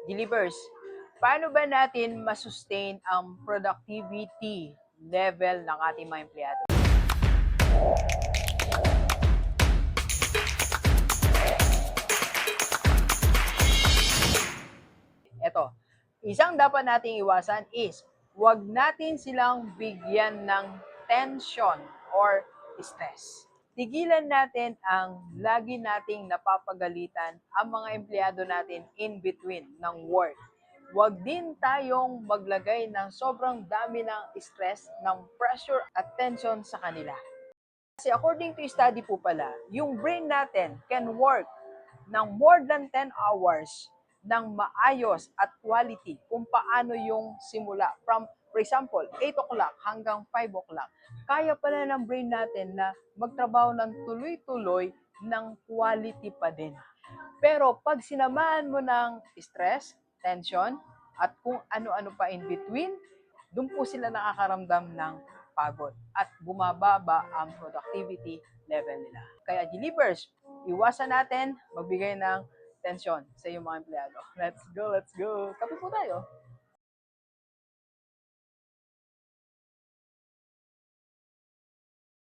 Delivers, paano ba natin masustain ang productivity level ng ating mga empleyado? Ito, isang dapat nating iwasan is wag natin silang bigyan ng tension or stress. Tigilan natin ang lagi nating napapagalitan ang mga empleyado natin in between ng work. Huwag din tayong maglagay ng sobrang dami ng stress, ng pressure at tension sa kanila. Kasi according to study po pala, yung brain natin can work ng more than 10 hours ng maayos at quality kung paano yung simula. For example, 8 o'clock hanggang 5 o'clock. Kaya pala ng brain natin na magtrabaho ng tuloy-tuloy ng quality pa din. Pero pag sinamahan mo ng stress, tension, at kung ano-ano pa in between, doon po sila nakakaramdam ng pagod at bumababa ang productivity level nila. Kaya delivers, iwasan natin magbigay ng tension sa iyong mga empleyado. Let's go, let's go. Kape po tayo.